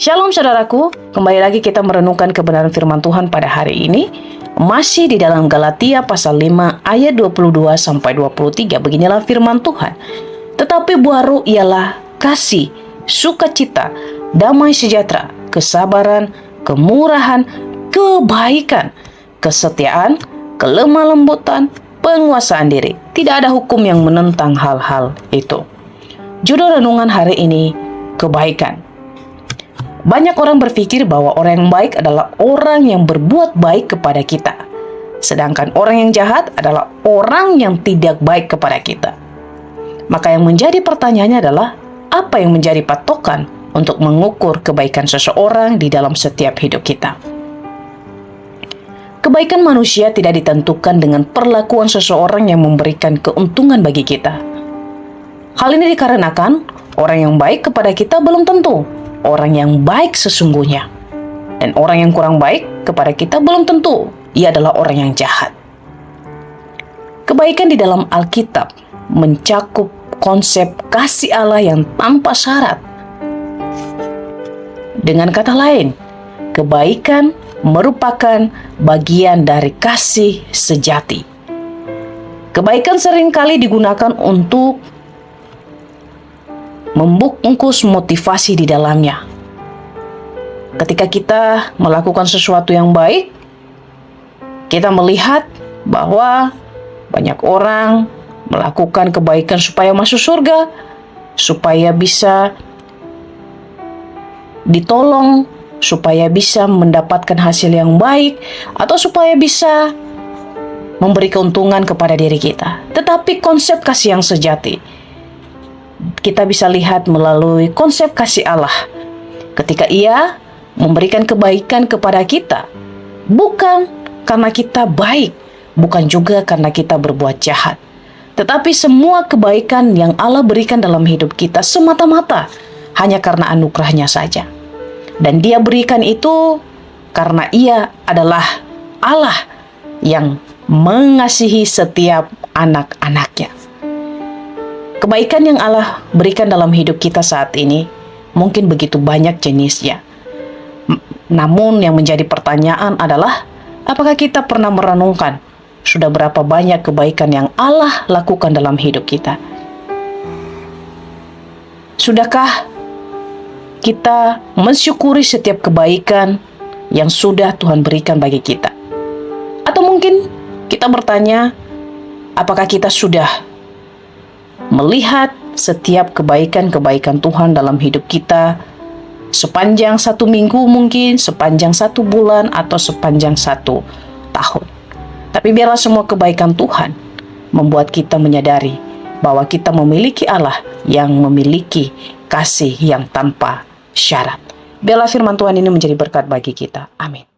Shalom saudaraku, kembali lagi kita merenungkan kebenaran firman Tuhan pada hari ini. Masih di dalam Galatia pasal 5 ayat 22-23. Beginilah firman Tuhan. Tetapi buah roh ialah kasih, sukacita, damai sejahtera, kesabaran, kemurahan, kebaikan, kesetiaan, kelemah lembutan, penguasaan diri. Tidak ada hukum yang menentang hal-hal itu. Judul renungan hari ini, kebaikan. Banyak orang berpikir bahwa orang yang baik adalah orang yang berbuat baik kepada kita. Sedangkan orang yang jahat adalah orang yang tidak baik kepada kita. Maka yang menjadi pertanyaannya adalah, apa yang menjadi patokan untuk mengukur kebaikan seseorang di dalam setiap hidup kita? Kebaikan manusia tidak ditentukan dengan perlakuan seseorang yang memberikan keuntungan bagi kita. Hal ini dikarenakan orang yang baik kepada kita belum tentu orang yang baik sesungguhnya. Dan orang yang kurang baik kepada kita belum tentu ia adalah orang yang jahat. Kebaikan di dalam Alkitab mencakup konsep kasih Allah yang tanpa syarat. Dengan kata lain, kebaikan merupakan bagian dari kasih sejati. Kebaikan seringkali digunakan untuk membungkus motivasi di dalamnya. Ketika kita melakukan sesuatu yang baik, kita melihat bahwa banyak orang melakukan kebaikan supaya masuk surga, supaya bisa ditolong, supaya bisa mendapatkan hasil yang baik, atau supaya bisa memberi keuntungan kepada diri kita. Tetapi konsep kasih yang sejati kita bisa lihat melalui konsep kasih Allah. Ketika Ia memberikan kebaikan kepada kita, bukan karena kita baik, bukan juga karena kita berbuat jahat, tetapi semua kebaikan yang Allah berikan dalam hidup kita semata-mata hanya karena anugerahnya saja. Dan Dia berikan itu karena Ia adalah Allah yang mengasihi setiap anak-anaknya. Kebaikan yang Allah berikan dalam hidup kita saat ini mungkin begitu banyak jenisnya. Namun yang menjadi pertanyaan adalah, apakah kita pernah merenungkan sudah berapa banyak kebaikan yang Allah lakukan dalam hidup kita? Sudahkah kita mensyukuri setiap kebaikan yang sudah Tuhan berikan bagi kita? Atau mungkin kita bertanya, apakah kita sudah melihat setiap kebaikan-kebaikan Tuhan dalam hidup kita sepanjang 1 minggu mungkin, sepanjang 1 bulan, atau sepanjang 1 tahun. Tapi biarlah semua kebaikan Tuhan membuat kita menyadari bahwa kita memiliki Allah yang memiliki kasih yang tanpa syarat. Biarlah firman Tuhan ini menjadi berkat bagi kita. Amin.